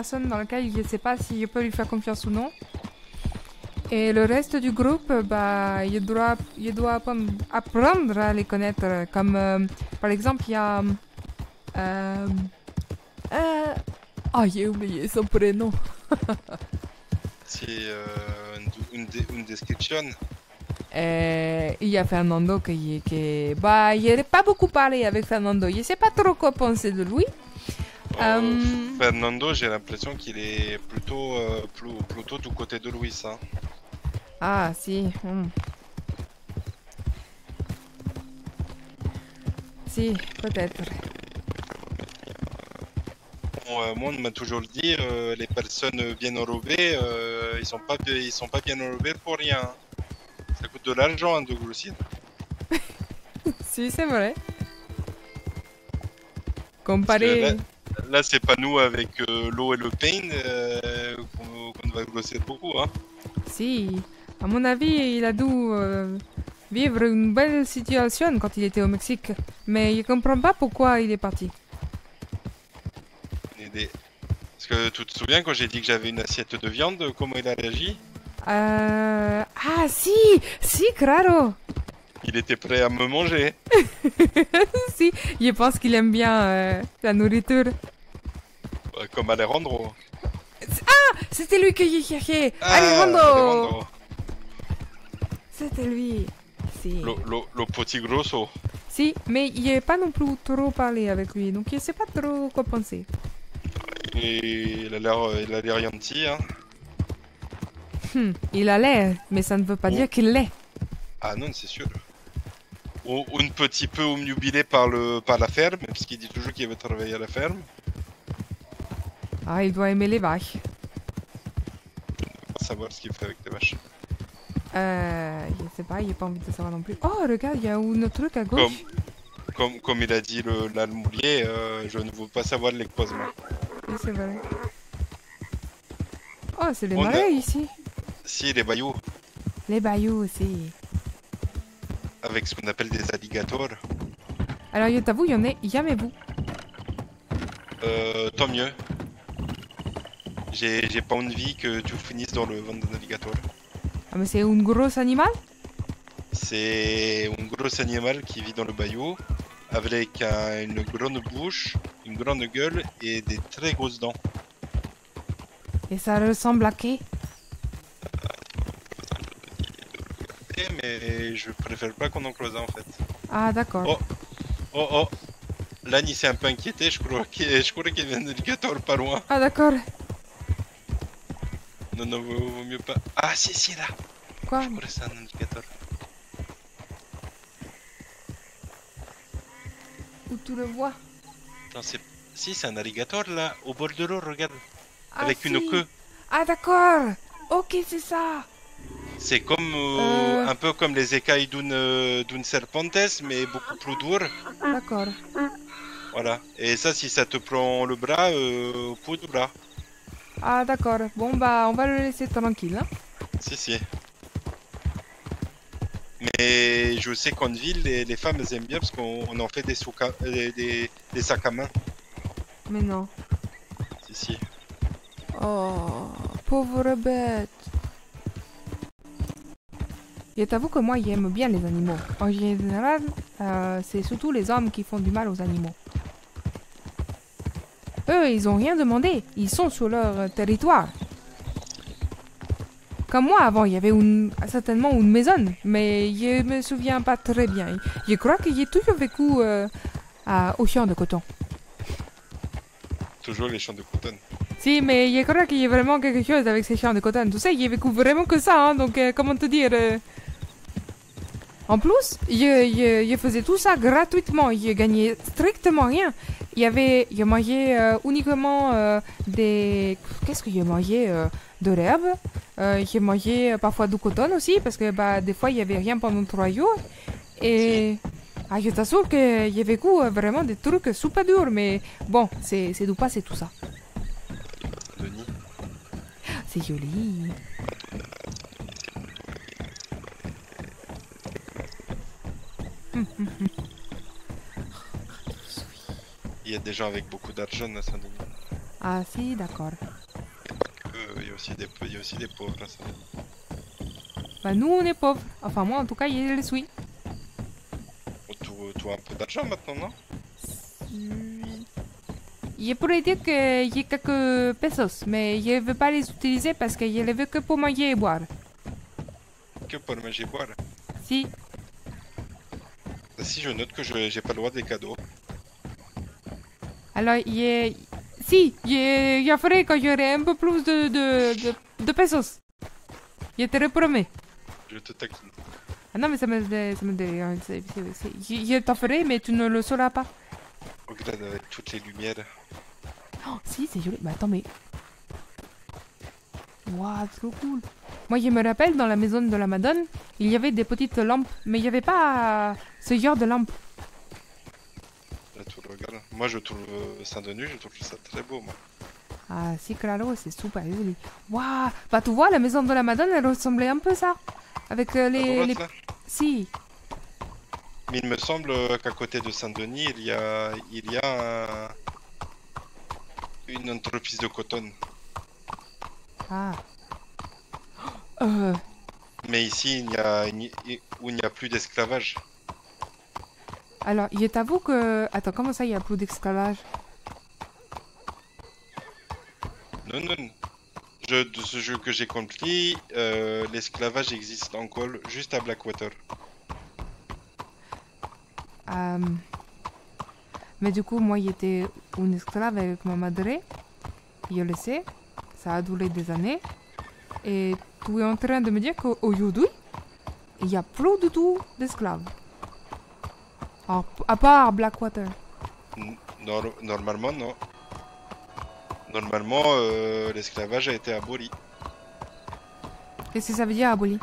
personne dans laquelle il ne sait pas s'il peut lui faire confiance ou non. Et le reste du groupe, bah, il doit apprendre à les connaître. Comme, par exemple, il y a... Euh, j'ai oublié son prénom. C'est une description. Il y a Fernando bah, il n'a pas beaucoup parlé avec Fernando. Je ne sais pas trop quoi penser de lui. Fernando, j'ai l'impression qu'il est plutôt du côté de Luis. Hein. Ah, si. Si, peut-être. Bon, moi, on m'a toujours dit, les personnes bien enrobées, ils sont pas bien enrobés pour rien. Ça coûte de l'argent, hein, de grossir. Si, c'est vrai. Parce que Comparé... là c'est pas nous avec l'eau et le pain qu'on va grossir beaucoup. Hein. Si, à mon avis, il a dû vivre une belle situation quand il était au Mexique. Mais je comprends pas pourquoi il est parti. Parce que tu te souviens quand j'ai dit que j'avais une assiette de viande, comment il a réagi? Ah, si, si, claro. Il était prêt à me manger. Si, je pense qu'il aime bien la nourriture. Comme Alejandro. C'était lui que je cherchais. Ah, Alejandro. C'était lui. Si. Le petit grosso. Si, mais il n'a pas non plus trop parlé avec lui, donc je sais pas trop quoi penser. Et il a l'air gentil. Hein. Il a l'air, mais ça ne veut pas dire qu'il l'est. Ah non, c'est sûr. Ou un petit peu omnubilé par la ferme, puisqu'il dit toujours qu'il veut travailler à la ferme. Ah, il doit aimer les vaches. Pas savoir ce qu'il fait avec les vaches. Je sais pas, j'ai pas envie de savoir non plus. Oh, regarde, il y a un autre truc à gauche. Comme il a dit l'almoulier, je ne veux pas savoir l'exposement. Oui, c'est vrai. Oh, c'est les marais ici. Si, les bayous. Les bayous aussi. Avec ce qu'on appelle des alligators. Alors, je t'avoue, il y en a jamais vous. Tant mieux. J'ai pas envie que tu finisses dans le ventre d'un alligator. Ah, mais c'est un gros animal? C'est un gros animal qui vit dans le bayou avec une grande bouche, une grande gueule et des très grosses dents. Et ça ressemble à qui? Mais je préfère pas qu'on en close un en fait. Ah, d'accord. Oh. L'âne il s'est un peu inquiété, je crois qu'il y a un alligator pas loin. Ah, d'accord. Non, vaut mieux pas. Ah, si, là. Quoi? Je crois que c'est un alligator. Où tu le vois? Non, si, c'est un alligator là, au bord de l'eau, regarde. Ah, Avec si. une queue. Ah, d'accord. Ok, c'est ça. C'est comme un peu comme les écailles d'une serpentes, mais beaucoup plus dures. D'accord. Voilà. Et ça, si ça te prend le bras, coup de bras. Ah, d'accord. Bon, bah, on va le laisser tranquille. Hein. Si. Mais je sais qu'en ville, les femmes elles aiment bien parce qu'on en fait des sacs à main. Mais non. Si. Oh, pauvre bête. Je t'avoue que moi, j'aime bien les animaux. En général, c'est surtout les hommes qui font du mal aux animaux. Eux, ils ont rien demandé. Ils sont sur leur territoire. Comme moi, avant, il y avait certainement une maison, mais je me souviens pas très bien. Je crois que j'ai toujours vécu au champ de coton. Toujours les champs de coton. Si, mais je crois qu'il y a vraiment quelque chose avec ces champs de coton. Tu sais, j'ai vécu vraiment que ça, hein, donc comment te dire En plus, je faisais tout ça gratuitement. Je gagnais strictement rien. Je mangeais uniquement des... Qu'est-ce que je mangeais De l'herbe. Je mangeais parfois du coton aussi, parce que bah, des fois, il n'y avait rien pendant 3 jours. Et... Ah, je t'assure que j'ai vécu vraiment des trucs super durs, mais bon, c'est du passé tout ça. Denis. C'est joli. Il y a des gens avec beaucoup d'argent à Saint-Denis. Ah si, d'accord. Il y a aussi des pauvres. Hein, ça. Bah nous on est pauvres. Enfin moi en tout cas je le suis. Tu as un peu d'argent maintenant, non? Je pourrais dire que j'ai quelques pesos, mais je ne veux pas les utiliser parce que je les veux que pour manger et boire. Que pour manger et boire. Si. Si je note que je j'ai pas le droit des cadeaux. Alors, si, je ferai quand j'aurai un peu plus de pesos. Je te le promets. Je te taquine. Ah non, mais ça me je t'en ferai, mais tu ne le sauras pas. Regarde avec toutes les lumières. Oh, si, c'est joli. Mais attends, mais... Waouh, trop cool. Moi, je me rappelle, dans la maison de la Madone, il y avait des petites lampes, mais il n'y avait pas ce genre de lampes. Là, tu le regardes. Moi, je trouve Saint-Denis, je trouve ça très beau, moi. Ah, si, claro, c'est super joli. Waouh, bah tu vois, la maison de la Madone, elle ressemblait un peu ça. Avec les... Là. Si. Mais il me semble qu'à côté de Saint-Denis, il y a une entreprise de coton. Ah. Mais ici, il n'y a plus d'esclavage. Alors, je t'avoue que... Attends, comment ça, il n'y a plus d'esclavage? Non, non. De ce jeu que j'ai compris, l'esclavage existe encore juste à Blackwater. Mais du coup, moi, j'étais une esclave avec ma madre. Je le sais. Ça a duré des années. Et tu es en train de me dire qu'aujourd'hui, il n'y a plus du tout d'esclaves. À part Blackwater. Normalement, non. Normalement, l'esclavage a été aboli. Qu'est-ce que ça veut dire, aboli?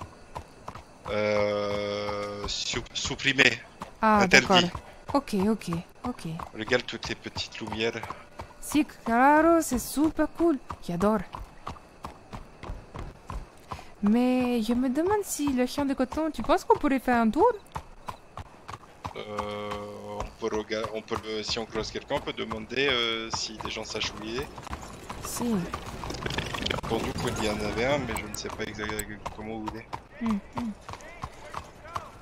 Supprimé. Ah, interdit. d'accord. Ok. Regarde toutes les petites lumières. Si, claro, c'est super cool. J'adore. Mais je me demande si le champ de coton, tu penses qu'on pourrait faire un tour? Si on croise quelqu'un, on peut demander si des gens sachent où il est. Si. J'ai entendu qu'il y en avait un, mais je ne sais pas exactement où il est.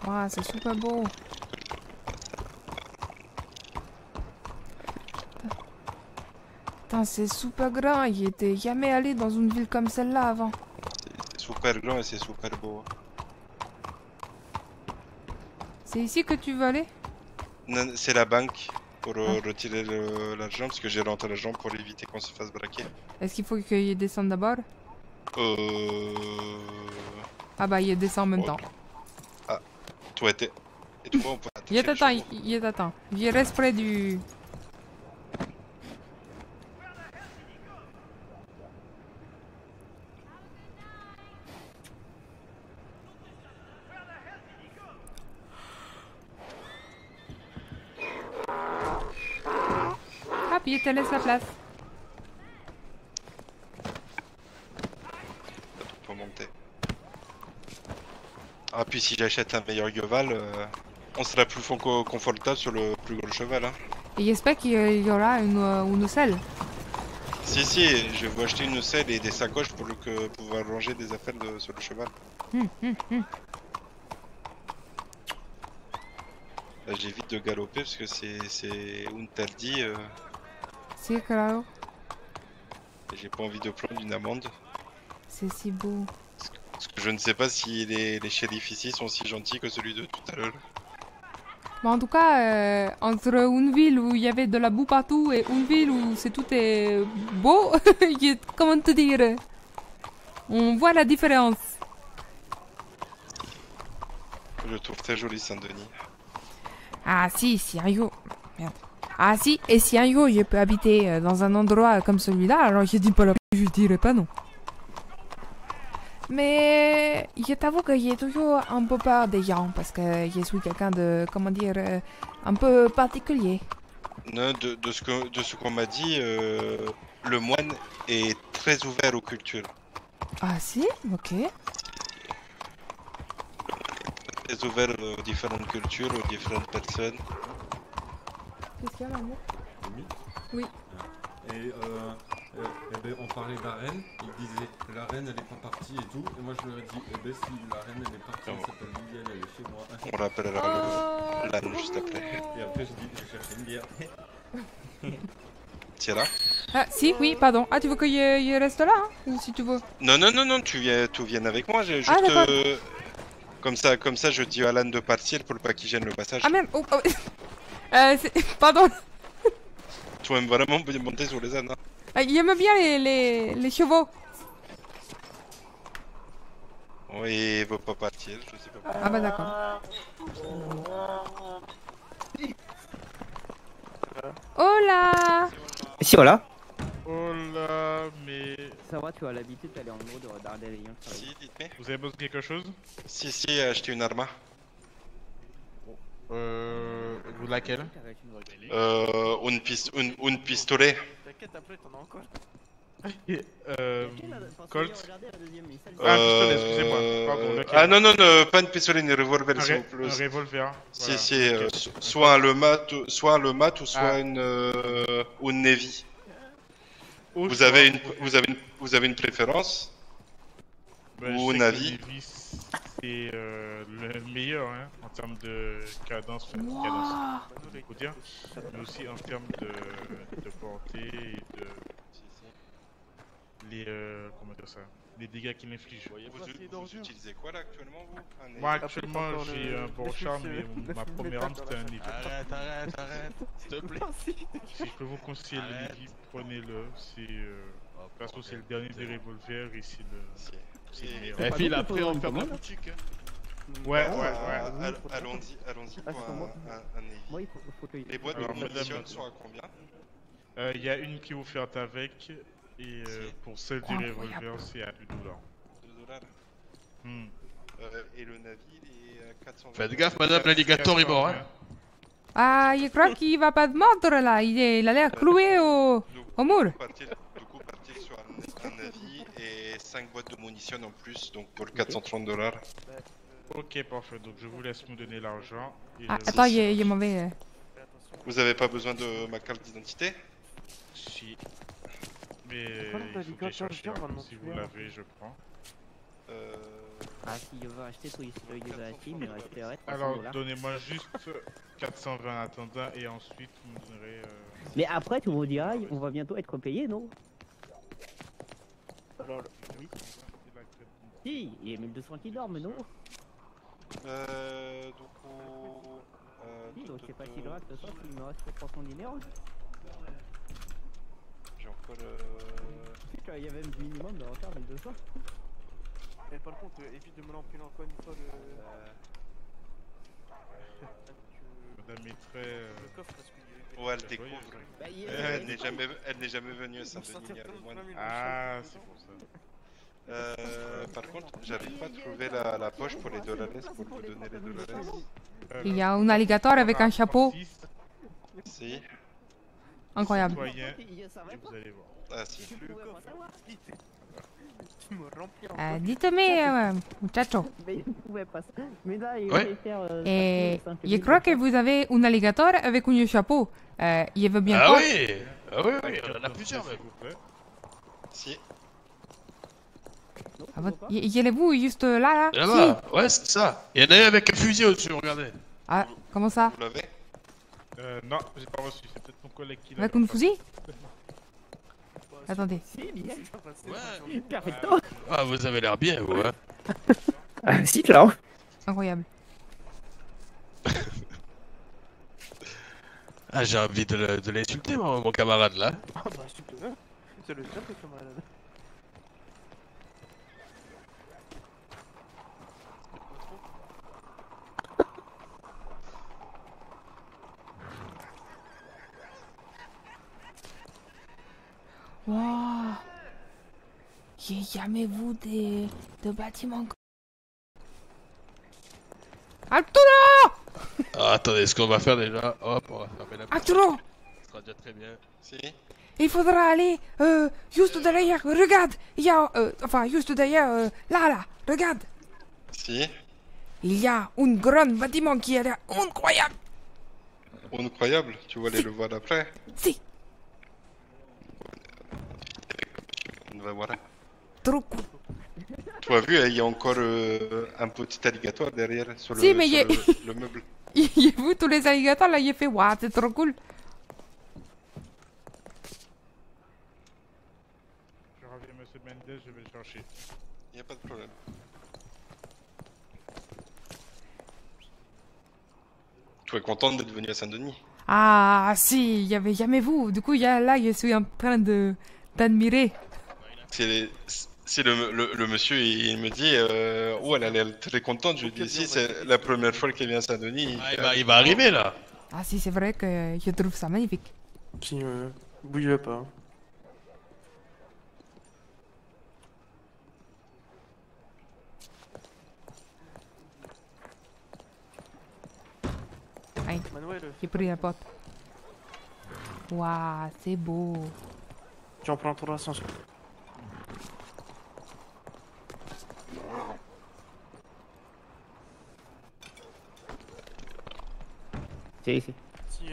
Wow, c'est super beau. Putain, c'est super grand. J'étais jamais allé dans une ville comme celle-là avant. C'est super grand et c'est super beau. C'est ici que tu veux aller? Non, c'est la banque pour retirer l'argent, parce que j'ai rentré l'argent pour éviter qu'on se fasse braquer. Est-ce qu'il faut que je descende d'abord? Ah bah, il descend en même temps. Ah, toi et toi, on peut... Il t'attend. Je reste près du... Hop, il te laisse la place. Pour monter. Ah, puis si j'achète un meilleur cheval, on sera plus confortable sur le plus gros cheval. Hein. Et j'espère qu'il y aura une selle. Si, je vais acheter une selle et des sacoches pour pouvoir ranger des affaires sur le cheval. Là, j'évite de galoper parce que c'est interdit. C'est claro. J'ai pas envie de prendre une amende. C'est si beau. Parce que je ne sais pas si les shérifs ici sont si gentils que celui de tout à l'heure. Mais en tout cas, entre une ville où il y avait de la boue partout et une ville où tout est beau, comment te dire, on voit la différence. Je trouve très joli Saint-Denis. Ah si un jour... Merde. Ah si, et si un jour je peux habiter dans un endroit comme celui-là, alors je dis pas la... Je dirais pas non. Mais je t'avoue que j'ai toujours un peu peur des gens parce que je suis quelqu'un de, comment dire, un peu particulier. Non, de ce qu'on m'a dit, le moine est très ouvert aux cultures. Ah si, ok. Très ouvert aux différentes cultures, aux différentes personnes. Qu'est-ce qu'il y a, maman? Oui. Et Eh ben, on parlait de la reine, il disait la reine elle est pas partie et tout, et moi je lui ai dit, eh ben si la reine elle est partie, elle s'appelle Liliane, elle est chez moi. On l'appellera l'âne juste après. Et après je dis, je cherche une bière. Tiens là. Ah, si, oui, pardon. Ah, tu veux qu'il reste là, hein? Ou si tu veux. Non, non, non, non, tu viennes avec moi, j'ai juste... Ah, d'accord. Comme ça, je dis à l'âne de partir pour pas qu'il gêne le passage. Ah, merde. Oh, oh. Pardon. Tu aimes vraiment bien monter sur les ânes, hein. Ah, il aime bien les chevaux. Oui, il veut pas partir, je sais pas pourquoi. Ah, bah d'accord. Hola. Si, voilà. Oh là, mais... Ça va, tu as l'habitude d'aller en haut de regarder les lions. Si, dites-moi. Vous avez besoin de quelque chose? Si, si, acheter une arme. Vous laquelle? Un pistolet. T'inquiète, après t'en as encore. Colt? Ah, pistolet, excusez-moi. Pardon, lequel? Ah non, non, non, pas un pistolet, un revolver, Un, s'il vous plaît. un revolver. Si, Voilà. si, soit un le mat, ou soit une Navy. Vous avez une préférence? Bah, ou je sais que Navy. le Navy, c'est le meilleur hein, en termes de cadence, enfin, Wow. cadence, faut dire, mais aussi en termes de portée et de les comment dire ça, les dégâts qu'il inflige. Vous utilisez quoi là actuellement vous? Moi actuellement j'ai un Borchardt, mais ma première arme c'était un Navy. Arrête, s'il te plaît. Si je peux vous conseiller le Navy, prenez-le. C'est de toute façon c'est le dernier des revolvers et c'est le meilleur. Et puis après on ferme la boutique. Ouais. Allons-y pour un Navy. Moi, il faut que... Les boîtes de Alors, munitions madame- sont à combien? Il y a une qui est offerte avec, et pour celle du revolver, c'est à $2. 2 $. Hmm. Et le Navy, il est à 400 $. Faites gaffe madame, l'alligator est mort hein. Ah, je crois qu'il va pas te mordre là. Il a l'air cloué au mur. Du coup, partir sur un Navy et 5 boîtes de munitions en plus, donc pour 430 $. Ok, parfait. Donc je vous laisse me donner l'argent. et Ah, le- attends, il est mauvais. Vous avez pas besoin de ma carte d'identité? Si. Mais Pourquoi il faut que je l'alligator cherche. vient maintenant, Si tu vous vois. l'avez, je prends. Ah, si je veux acheter, il veut acheter, mais il resterait 300 Alors, $. donnez-moi juste 420 en attendant, et ensuite vous me donnerez. Mais après, tu me diras, on va bientôt être payé, non? Alors, oui. Si, il y a 1200 qui dorment, non? Du coup... Si, donc c'est pas si grave que ça, s'il me reste que 300 dinars. J'ai encore... Tu sais qu'il y avait un minimum de retard, 1200. Et par contre, évite de me l'empiler encore une fois Madame Maîtret. le coffre parce que... Ouais, elle découvre. Bah, Elle n'est jamais venue à Saint-Denis. Ah, c'est pour ça. Par contre, j'arrive pas à trouver la poche pour les dollars pour vous donner les dollars. Il y a un alligator avec un chapeau. Si. Incroyable. Citoyen, Il et vous allez voir. Ah si. Le coffre, tu me remplis en Dites-moi, muchacho. Mais il pouvait pas. Mais là, il Ouais. va faire. Et je crois que vous avez un alligator avec un chapeau. Il veut bien Ah quoi? oui. Ah oui, oui, on en a plusieurs même. S'il vous plaît. Si. Ah, il est vous juste là, là? Là-bas, ouais, c'est ça. Il y en a un avec un fusil au-dessus, regardez. Ah, comment ça? Vous l'avez? Non, j'ai pas reçu. C'est peut-être mon collègue qui l'a. Avec un fusil? Attendez. Si, bien. Ouais. Perfecto. Ah, vous avez l'air bien, vous, hein. Si, là. Incroyable. Ah, j'ai envie de l'insulter, mon camarade, là. Ah bah s'il te plaît, c'est le seul camarade. Wow. J'ai jamais vu de bâtiments. Arturo! Ah, attendez, ce qu'on va faire déjà, hop, on va fermer la porte. Arturo! Ça sera déjà très bien. Si. Il faudra aller juste derrière. Regarde, il y a enfin juste derrière là, regarde. Si. Il y a un grand bâtiment qui a l'air incroyable. Incroyable, tu vas aller le voir après. Si. va voir. Trop cool. Tu as vu, il y a encore un petit alligator derrière sur le, Si, mais sur il y a- le meuble. Il vous tous les alligators là, il a fait waouh, c'est trop cool. Je reviens, monsieur Mendes, je vais le chercher. Il n'y a pas de problème. Tu es contente d'être venue à Saint-Denis? Ah si, il y avait jamais vous. Du coup, là, je suis en train d'admirer. C'est le monsieur, il me dit oh, elle a l'air très contente. Je lui dis si, c'est la première fois qu'elle vient à Saint-Denis. Ah, il va arriver là. Ah si, c'est vrai que je trouve ça magnifique. Si, bouge pas. Aïe, Manuel, j'ai pris la porte. Waouh, c'est beau. tu en prends ton ascenseur. C'est ici. Si,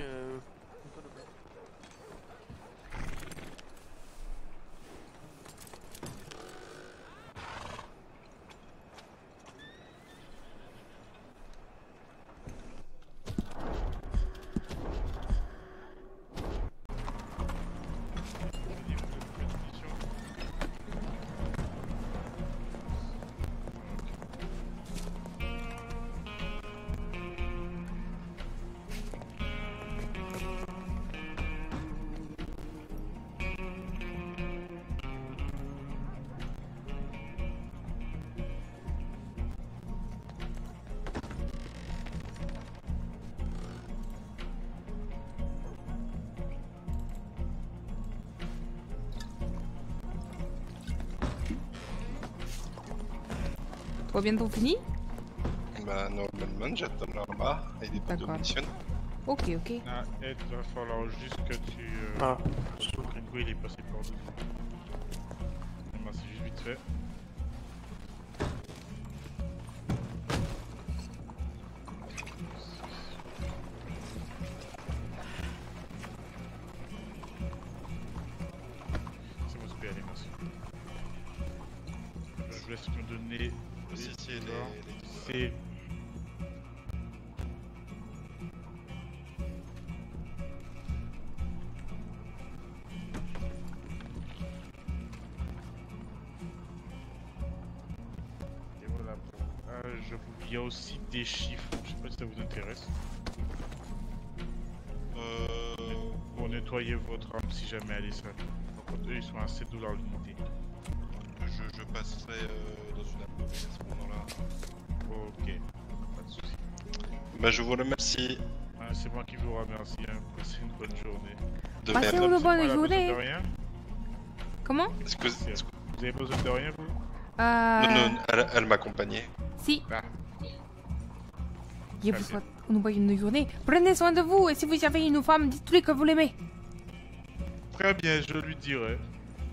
Toi bientôt fini? Bah, normalement, j'attends là-bas. Il dépend de D'accord. mission. Ok, ok. Ah, Ed, va falloir juste que tu... Ah. Gringo, il est passé par dessous. Bah, c'est juste vite fait. C'est bon, je peux y aller, merci. Je vous laisse me donner... Si, si, C'est... Et voilà. Il y a aussi des chiffres, je sais pas si ça vous intéresse. Pour nettoyer votre arme si jamais elle est sale. Par contre, eux ils sont à 7$ l'unité. je passerai dans une appel à ce moment-là. Ok, pas de soucis. Bah, je vous remercie. Ah, c'est moi qui vous remercie, hein. Passez une bonne journée. De Passez même. une bonne Vous avez journée. besoin de rien Comment? Vous avez besoin de rien, vous? Non, elle m'accompagnait. Si. Ah. Je vous souhaite une bonne journée. Prenez soin de vous et si vous avez une femme, dites-lui que vous l'aimez. Très bien, je lui dirai.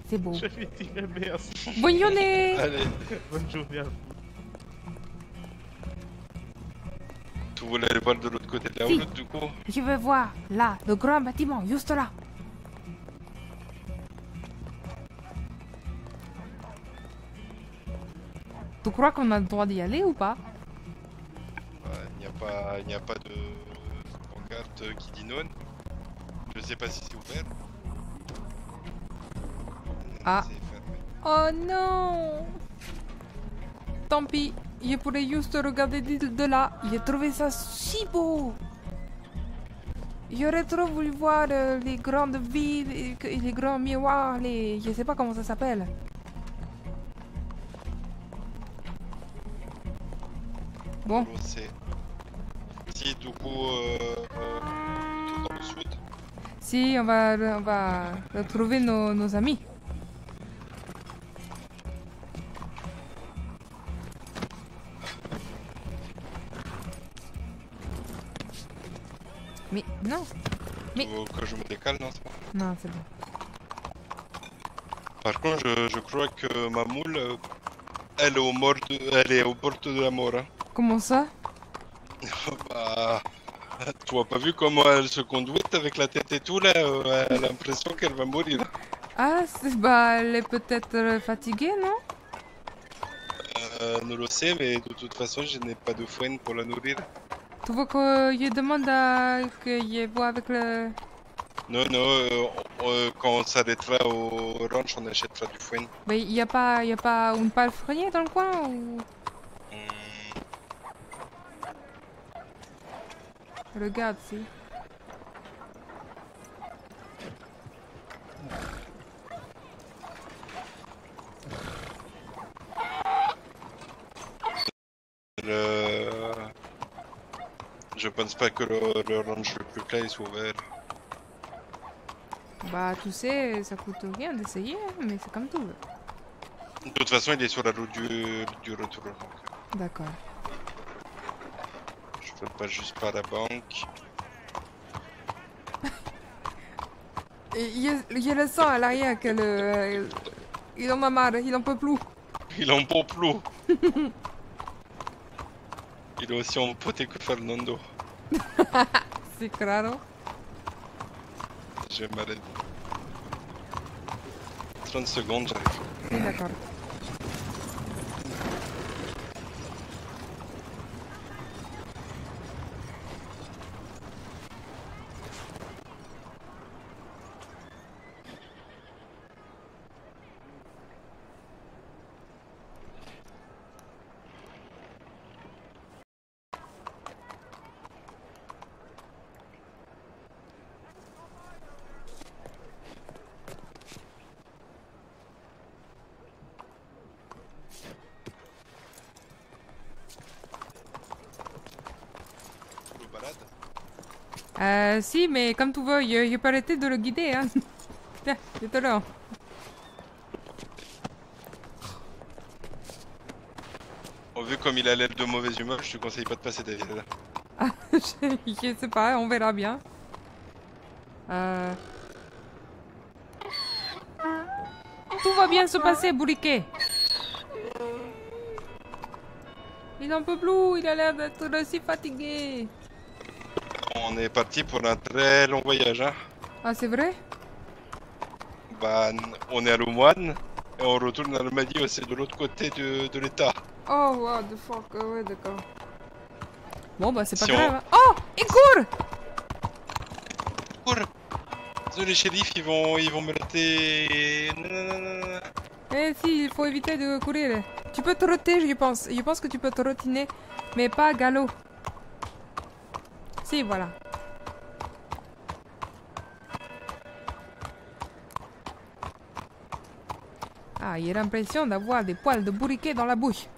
C'est beau. Je lui dirai merci. Bonne journée. Allez, Bonne journée à vous. tu voulais aller voir de l'autre côté de la Si. route, du coup? Je veux voir là, le grand bâtiment, juste là. Tu crois qu'on a le droit d'y aller ou pas? Il n'y a pas de pancarte qui dit non. Je sais pas si c'est ouvert. Ah. C'est fermé. Oh non. Tant pis, je pourrais juste regarder de là. J'ai trouvé ça si beau. J'aurais trop voulu voir les grandes villes, et les grands miroirs, je sais pas comment ça s'appelle. Bon, Si, du coup, tout dans le sud. si, on va retrouver nos amis. Mais non, Mais- Que je me décale, non, c'est bon. non, c'est bon. Par contre, je crois que ma moule, elle est au bord de la mort. Hein. Comment ça? Bah, tu as pas vu comment elle se conduit avec la tête et tout là? Elle a l'impression qu'elle va mourir. Ah, bah, elle est peut-être fatiguée, non? Non le sais, mais de toute façon, je n'ai pas de foin pour la nourrir. Tu veux que je demande à que je vois avec le... Non, quand on s'arrêtera au ranch, on achètera du foin. Mais y a pas une palefrenier dans le coin ou... Regarde, si. Je pense pas que le ranch le plus clair soit ouvert. Bah, tu sais, ça coûte rien d'essayer, mais c'est comme tout. De toute façon, il est sur la route du retour. Donc, D'accord. je peux pas juste par la banque. Il y a le sang à l'arrière que le... il en a marre, il en peut plus. Il en peut plus. Il est aussi empoté que Fernando. C'est claro. J'ai mal. 30 secondes, j'arrive. Oui, d'accord. Si, mais comme tu veux, je peux arrêter de le guider, hein. Tiens, je te le... Vu comme il a l'air de mauvaise humeur, je te conseille pas de passer derrière. Ah, je sais pas, on verra bien. Tout va bien se passer, Bourriquet. Il n'en peut plus, il a l'air d'être aussi fatigué. On est parti pour un très long voyage, hein. Ah, c'est vrai? Bah, on est à Lemoine et on retourne à Almadio, c'est de l'autre côté de l'état. Oh, what the fuck, ouais, d'accord. Bon, bah, c'est pas Si grave. Hein. Oh, il court! Cours! Les shérifs, ils vont me latter. Non. Eh si, il faut éviter de courir. Tu peux trotter, je pense. Je pense que tu peux trottiner, mais pas galop. Si, voilà. Ah, il a l'impression d'avoir des poils de bourriquet dans la bouche.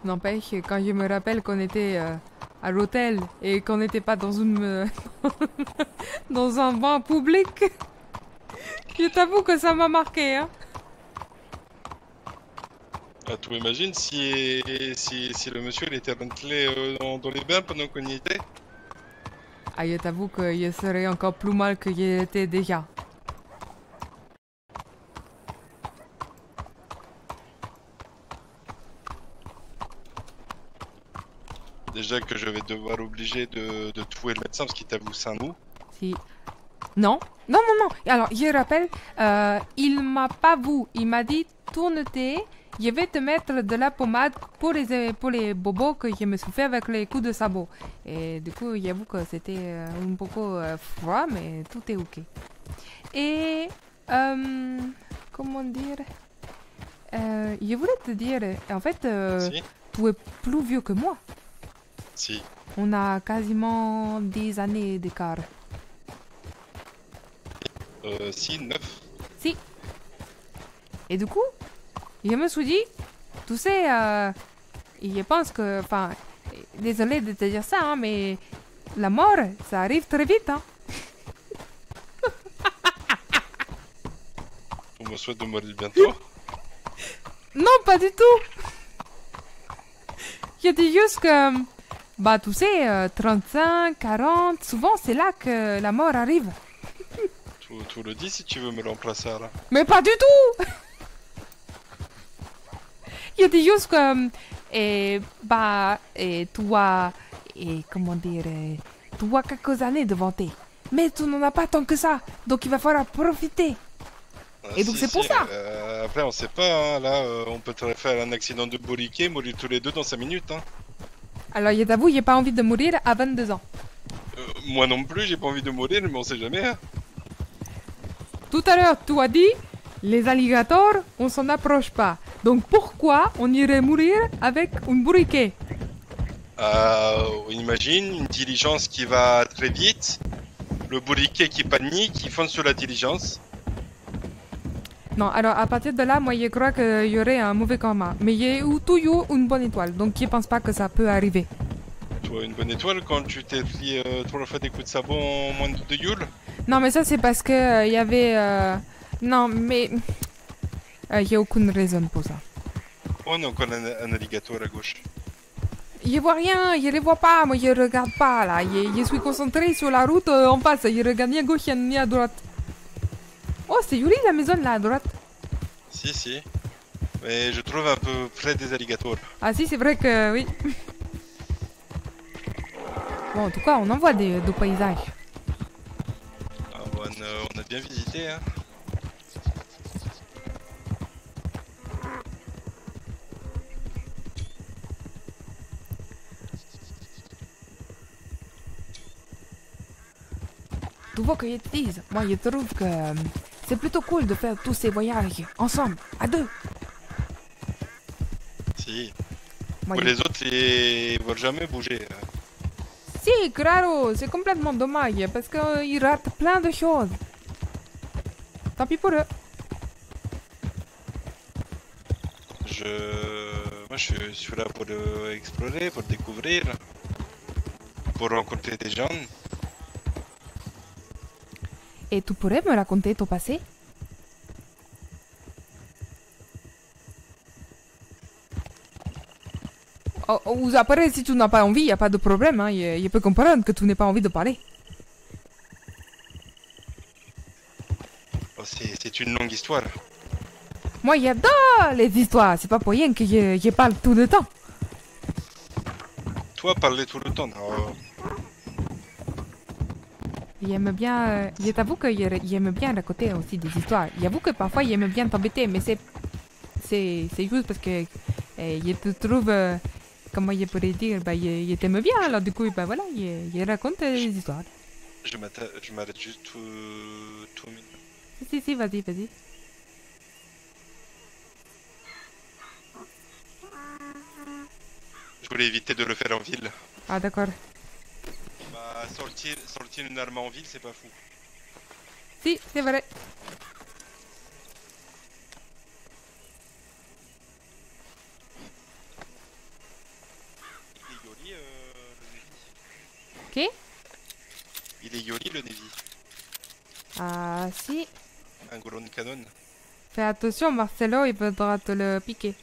N'empêche, quand je me rappelle qu'on était à l'hôtel et qu'on n'était pas dans une dans un banc public, je t'avoue que ça m'a marqué, hein. Ah, tu imagines si le monsieur il était rentré dans les bains pendant qu'on y était? Ah, je t'avoue que je serais encore plus mal que j'étais déjà. Déjà que je vais devoir obliger de trouver le médecin parce qu'il t'avoue ça nous. Si. Non. Alors, je rappelle, il m'a pas vu. Il m'a dit, tourne-toi, je vais te mettre de la pommade pour les bobos que je me suis fait avec les coups de sabot. Et du coup, j'avoue que c'était un peu froid, mais tout est ok. Et, comment dire, je voulais te dire, en fait, Si. tu es plus vieux que moi. Si. On a quasiment 10 années d'écart. Si, 9. Si. Et du coup, je me suis dit, tu sais, je pense que, enfin, désolé de te dire ça, hein, mais la mort, ça arrive très vite, hein. On me souhaite de mourir bientôt. Non, pas du tout. Je dis juste que, bah, tu sais, 35, 40, souvent c'est là que la mort arrive. Tu le dis si tu veux me remplacer là. Mais pas du tout. Je dis juste que Et comment dire, tu as quelques années devant toi. Mais tu n'en as pas tant que ça, donc il va falloir profiter. Et donc c'est pour ça. Après, on sait pas, hein. Là, on peut te faire un accident de bourriquet, mourir tous les deux dans 5 minutes. Hein. Alors, je t'avoue, j'ai pas envie de mourir à 22 ans. Moi non plus, j'ai pas envie de mourir, mais on sait jamais. Hein. Tout à l'heure, tu as dit, les alligators, on s'en approche pas. Donc pourquoi on irait mourir avec un bourriquet? Imagine une diligence qui va très vite, le bourriquet qui panique, il fonce sur la diligence. Non, alors à partir de là, moi je crois qu'il y aurait un mauvais karma. Mais il y a eu toujours une bonne étoile, donc je pense pas que ça peut arriver. Toi, une bonne étoile quand tu t'es pris 3 fois des coups de sabot en moins de 2 yule? Non, mais ça c'est parce que il y avait... Non, mais... Il y a aucune raison pour ça. Oh, on a encore un alligator à gauche. Je vois rien, je les vois pas, moi je regarde pas là. Je suis concentré sur la route en face, je regarde ni à gauche ni à droite. Oh, c'est joli la maison là à droite. Si. Mais je trouve un peu près des alligators. Ah si, c'est vrai que oui. Bon, en tout cas, on en voit des paysages. Ah, bon, on a bien visité, hein. Tu vois que je te dise, moi je trouve que c'est plutôt cool de faire tous ces voyages ensemble, à deux. Si. Moi, Pour les autres, ils veulent jamais bouger. Si, claro, c'est complètement dommage parce qu'ils ratent plein de choses. Tant pis pour eux. Moi, je suis là pour explorer, pour découvrir, pour rencontrer des gens. Et tu pourrais me raconter ton passé? Ou après, si tu n'as pas envie, il n'y a pas de problème. Hein. Je peux comprendre que tu n'aies pas envie de parler. Oh, c'est une longue histoire. Moi, j'adore les histoires. C'est pas pour rien que je parle tout le temps. Toi, parler tout le temps. Non. J'aime bien... je t'avoue que j'aime bien raconter aussi des histoires. J'avoue que parfois, j'aime bien t'embêter, mais c'est juste parce que je te trouve... comment je pourrais dire, je t'aime bien, alors du coup, voilà, je raconte des histoires. Je m'arrête juste tout minute. Si, vas-y. Je voulais éviter de le faire en ville. Ah, d'accord. Bah, sortir une arme en ville, c'est pas fou. Si, c'est vrai. Il est joli, le Navy. Ok. Il est joli, le Navy. Ah, si. Un gros canon. Fais attention, Marcelo, il voudra te le piquer.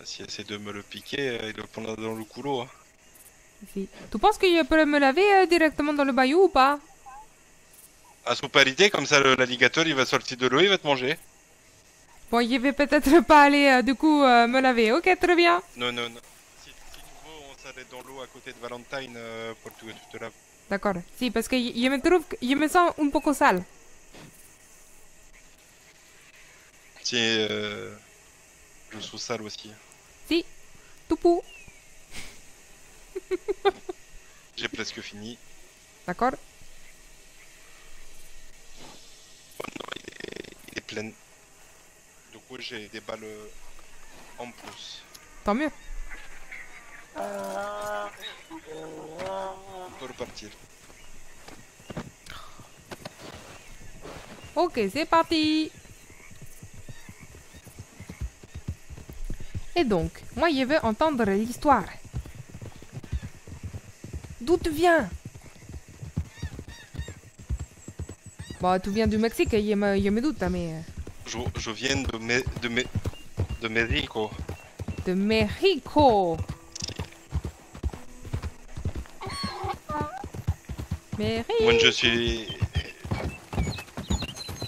S'il essaie de me le piquer, il le prendra dans le couloir. Hein. Si. Tu penses que je peux me laver directement dans le bayou ou pas? À sous parité, comme ça l'alligator il va sortir de l'eau, il va te manger. Bon, je vais peut-être pas aller du coup me laver. Ok, très bien. Non. Si tu veux, on s'arrête dans l'eau à côté de Valentine pour que tu te laves. D'accord. Si, parce que je me trouve, je me sens un peu sale. Si, je suis sale aussi. Si, tout pour. J'ai presque fini. D'accord. Oh non, il est plein. Du coup, j'ai des balles en plus. Tant mieux. On peut repartir. Ok, c'est parti. Et donc, moi je veux entendre l'histoire. D'où tu viens? Bon, tu viens du Mexique, je me doute, mais... Je viens de Mexico. De Mexico. Moi, je suis...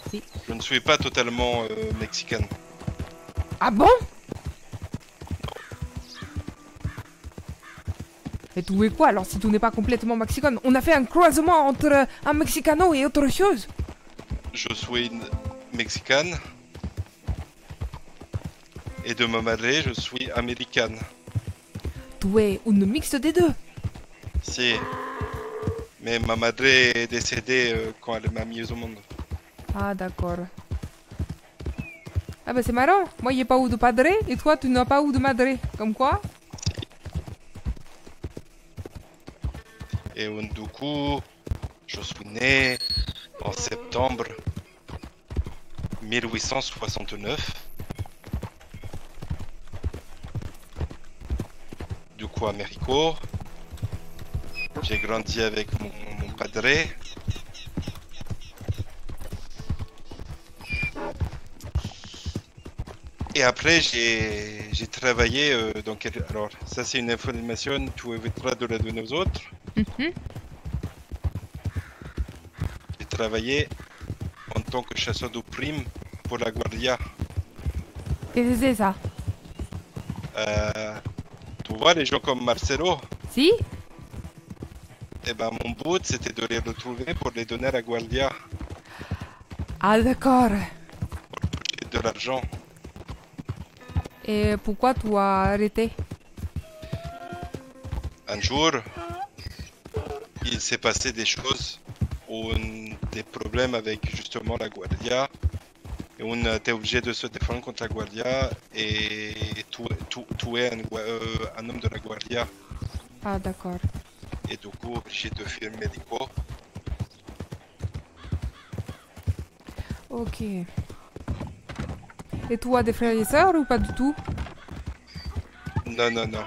Si. Je ne suis pas totalement mexicain. Ah bon? Et tu es quoi alors si tu n'es pas complètement mexicain? On a fait un croisement entre un mexicano et autre chose. Je suis mexicaine. Et de ma mère, je suis américaine. Tu es une mixte des deux. Si. Mais ma mère est décédée quand elle m'a mise au monde. Ah d'accord. Ah bah c'est marrant. Moi j'ai pas eu de padre et toi tu n'as pas eu de madre. Comme quoi? Et du coup, je suis né en septembre 1869. Du coup, à Mexico. J'ai grandi avec mon padre. Et après, j'ai travaillé dans quel... Alors, ça c'est une information, tu éviteras de la donner aux autres. Mhm. J'ai travaillé en tant que chasseur de primes pour la Guardia. Qu'est-ce que c'est ça? Tu vois les gens comme Marcelo? Si? Eh ben mon but c'était de les retrouver pour les donner à la Guardia. Ah d'accord. Et de l'argent. Et pourquoi tu as arrêté? Un jour, il s'est passé des choses, des problèmes avec justement la Guardia. Et on était obligé de se défendre contre la Guardia et tuer un homme de la Guardia. Ah d'accord. Et du coup, obligé de faire médicaux. Ok. Et tu as des frères et sœurs ou pas du tout? Non, non, non.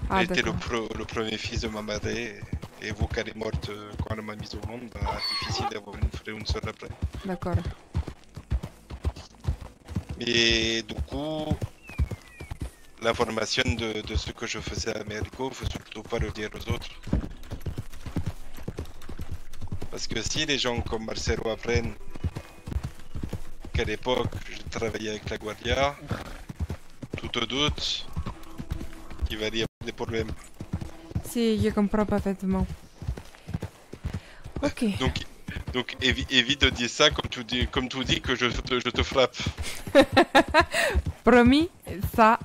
Ah Elle était d'accord. le premier fils de ma mère et vu qu'elle est morte quand elle m'a mise au monde, bah, difficile d'avoir une frère ou une sœur après. D'accord. Et du coup, l'information de ce que je faisais à Mexico, il faut surtout pas le dire aux autres. Parce que si les gens comme Marcelo apprennent qu'à l'époque je travaillais avec la Guardia, tout au doute, il va y avoir des problèmes. Si, je comprends parfaitement. Ok. Donc évite de dire ça comme tu dis que je te frappe. Promis, ça.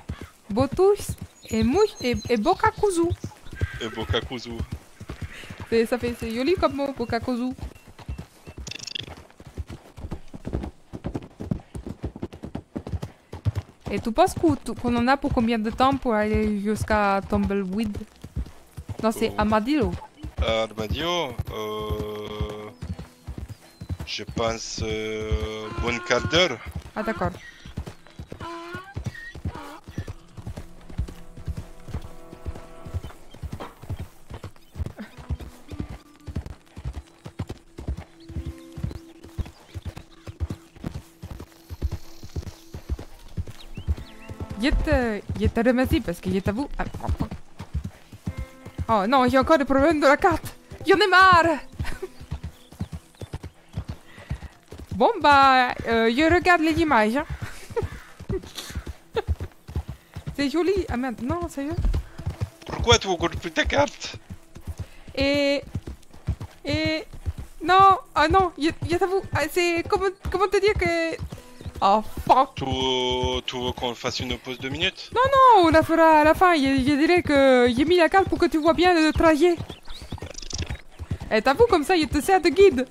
Botus et mouche et bokakuzu. Et Bokakuzu. Ça fait c'est joli comme mot, bokakuzu. Et tu penses qu'on en a pour combien de temps pour aller jusqu'à Tumbleweed? Non, c'est Armadillo. Armadillo, je pense bon quart d'heure. Ah d'accord. Je te remercie parce que je t'avoue... Oh non, j'ai encore des problèmes de la carte. J'en ai marre. Bon bah, je regarde les images. Hein. C'est joli. Ah merde, non, sérieux. Pourquoi tu regardes plus ta carte? Et... Non, ah non, je t'avoue, c'est... Comment te dire que... Oh fuck. Tu veux qu'on fasse une pause de 2 minutes? Non, on la fera à la fin. Je dirais que j'ai mis la carte pour que tu vois bien le trajet. Et t'avoue, comme ça, il te sert de guide.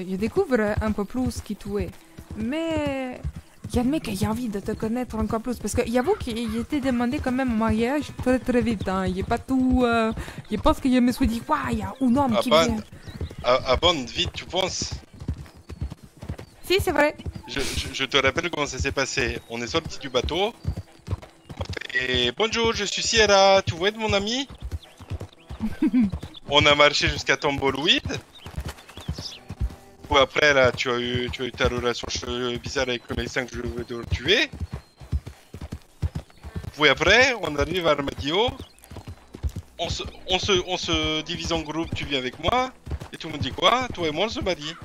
Je découvre un peu plus qui tu es. Mais j'admets que j'ai envie de te connaître encore plus. Parce que j'avoue qu'il était demandé quand même en mariage très très vite. Hein. Il a pas tout... je pense que je me suis dit, waouh, il y a un homme qui vient. Abonne vite, tu penses? Si, c'est vrai. Je te rappelle comment ça s'est passé. On est sorti du bateau. Et bonjour, je suis Sierra, tu veux être mon ami? On a marché jusqu'à Tumbleweed. Ou après là, tu as eu ta relation bizarre avec le médecin que je veux te tuer. Puis après, on arrive à Armadillo. On se divise en groupe, tu viens avec moi. Et tout le monde dit quoi? Toi et moi on se marie.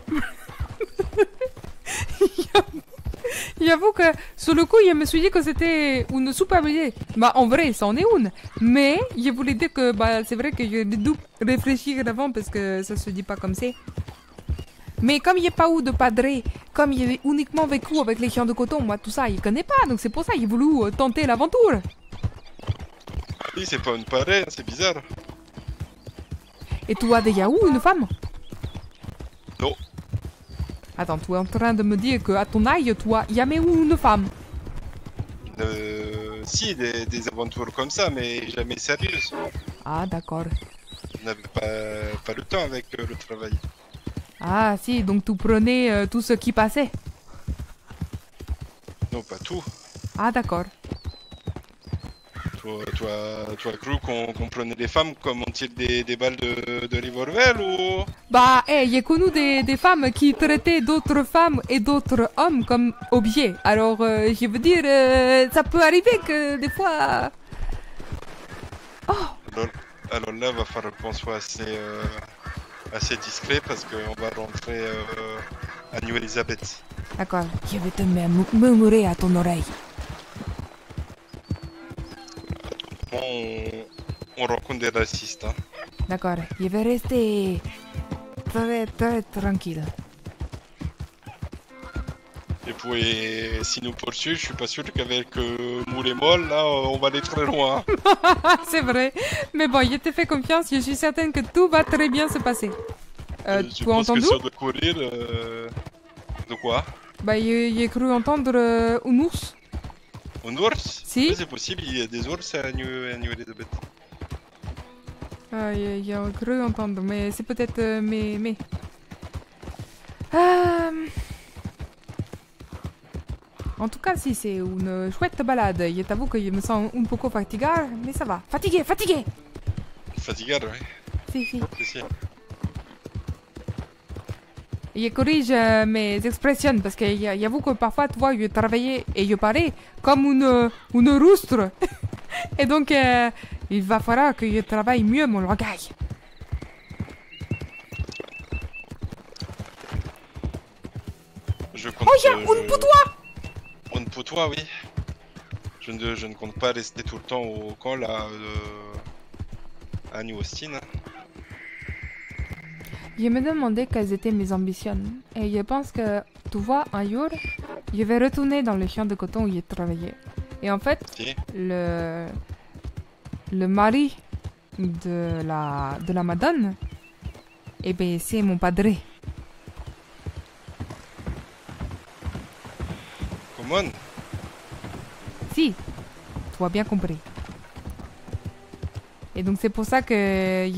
J'avoue que sur le coup, je me suis dit que c'était une soupe à bouillir. Bah, en vrai, c'en est une. Mais je voulais dire que bah, c'est vrai que je dû réfléchir avant parce que ça se dit pas comme ça. Mais comme il n'y a pas eu de padré, comme il y avait uniquement vécu avec les chiens de coton, moi tout ça, il connaît pas. Donc c'est pour ça qu'il a voulu tenter l'aventure. Oui, c'est pas une pareille, c'est bizarre. Et tu as déjà eu une femme? Non. Attends, tu es en train de me dire qu'à ton âge, tu as jamais eu une femme? Si, des aventures comme ça, mais jamais sérieuses. Ah, d'accord. Je n'avais pas le temps avec le travail. Ah, si, donc tu prenais tout ce qui passait? Non, pas tout. Ah, d'accord. Tu as cru qu'on prenait les femmes comme on tire des balles de revolver ou... Bah, j'ai connu des femmes qui traitaient d'autres femmes et d'autres hommes comme objets. Alors, je veux dire, ça peut arriver que des fois... Oh! Alors là, va falloir qu'on soit assez discret parce qu'on va rentrer à New Elizabeth. D'accord, je vais te murmurer à ton oreille. On rencontre des racistes. Hein. D'accord, je vais rester très très tranquille. Et puis, si nous poursuivent, je suis pas sûr qu'avec Moule et Molle, là, on va aller très loin. C'est vrai, mais bon, je te fais confiance, je suis certaine que tout va très bien se passer. Je Tu as pense que entendu? sur de courir, de quoi? Bah, j'ai cru entendre un ours. Un ours? Si. Oui, c'est possible, il y a des ours à New Elizabeth. Ah, j'ai cru entendre, mais c'est peut-être mais... En tout cas, si c'est une chouette balade, je t'avoue que je me sens un peu fatiguée, mais ça va. Fatigué! Fatigué, oui. Si. Si. Je corrige mes expressions parce que j'avoue que parfois, tu vois, je travaillais et je parlais comme une roustre. Et donc, il va falloir que je travaille mieux mon langage. Je compte, Oh, il y a une poutoire! Une poutoire, oui. Je ne compte pas rester tout le temps au camp, là, à New Austin. Je me demandais quelles étaient mes ambitions. Et je pense que, tu vois, un jour, je vais retourner dans le champ de coton où j'ai travaillé. Et en fait, Si. le mari de la madone, eh ben, c'est mon padré. Comment? Si, tu as bien compris. Et donc c'est pour ça que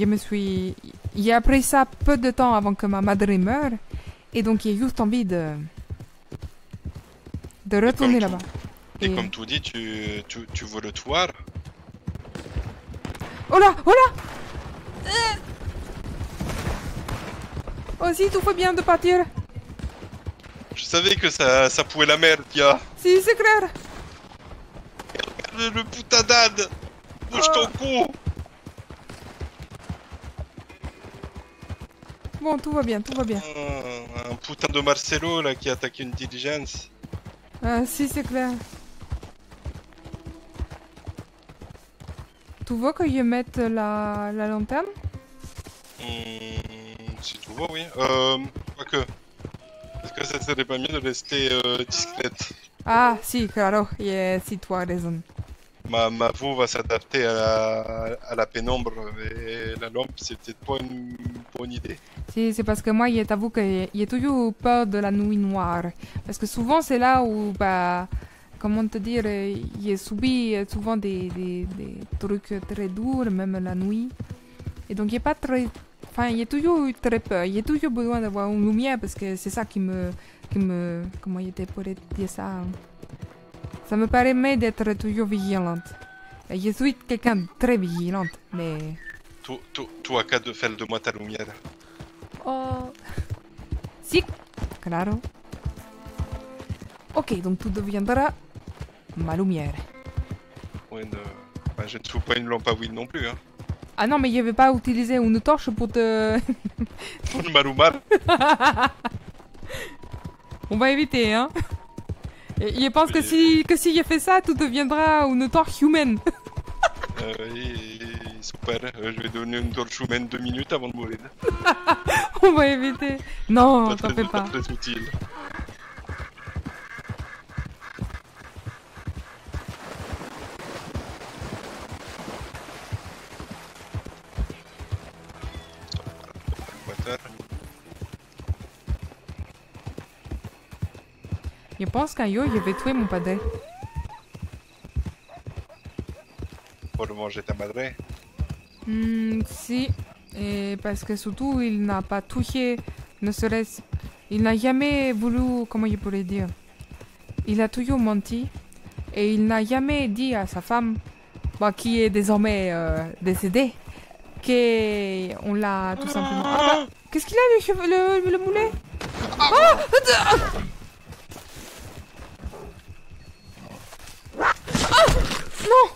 j'ai appris ça peu de temps avant que ma madre meure. Et donc j'ai juste envie de retourner là-bas. Et comme tu dis, tu veux le tuer? Oh là! Oh si, tout fait bien de partir. Je savais que ça pouvait la merde, gars. Si, c'est clair. Le putain d'âne! Bouge ton cou! Bon, tout va bien. Un putain de Marcelo là qui attaque une diligence. Ah, si, c'est clair. Tu veux que je mette la lanterne? Si tu veux, oui. Quoique. Est-ce que ça serait pas mieux de rester discrète? Ah, si, claro. Si, tu as raison. Ma voix va s'adapter à la pénombre et la lampe, c'est peut-être pas une bonne idée. Si, c'est parce que moi, je t'avoue que j'ai toujours peur de la nuit noire. Parce que souvent, c'est là où, bah, comment te dire, j'ai subi souvent des trucs très durs, même la nuit. Et donc, j'ai pas très... Enfin, j'ai toujours eu très peur. J'ai toujours besoin d'avoir une lumière parce que c'est ça qui me... Comment je pourrais dire ça? Ça me permet d'être toujours vigilante. Je suis quelqu'un de très vigilante, mais... Tú acá de faire de moi ta lumière. Oh... Si, claro. Ok, donc tu deviendras ma lumière. Ouais, bah, je ne suis pas une lampe à huile non plus, hein. Ah non, mais je vais pas utiliser une torche pour te... Pour le malumar. On va éviter, hein. Et je pense que si je fais ça, tu deviendras une torche humaine. Oui, super. Je vais donner une torche humaine 2 minutes avant de mourir. On va éviter. Non, Pas t'en très, fais pas. pas très utile. Je pense qu'un yo, je vais tuer mon padre. Pour manger ta madre. Si. Et parce que surtout, il n'a pas touché, ne serait-ce... Il n'a jamais voulu... Comment je pourrais dire? Il a toujours menti. Et il n'a jamais dit à sa femme, bah, qui est désormais décédée, qu'on l'a tout simplement... Ah, bah, qu'est-ce qu'il a, le moulet? Non!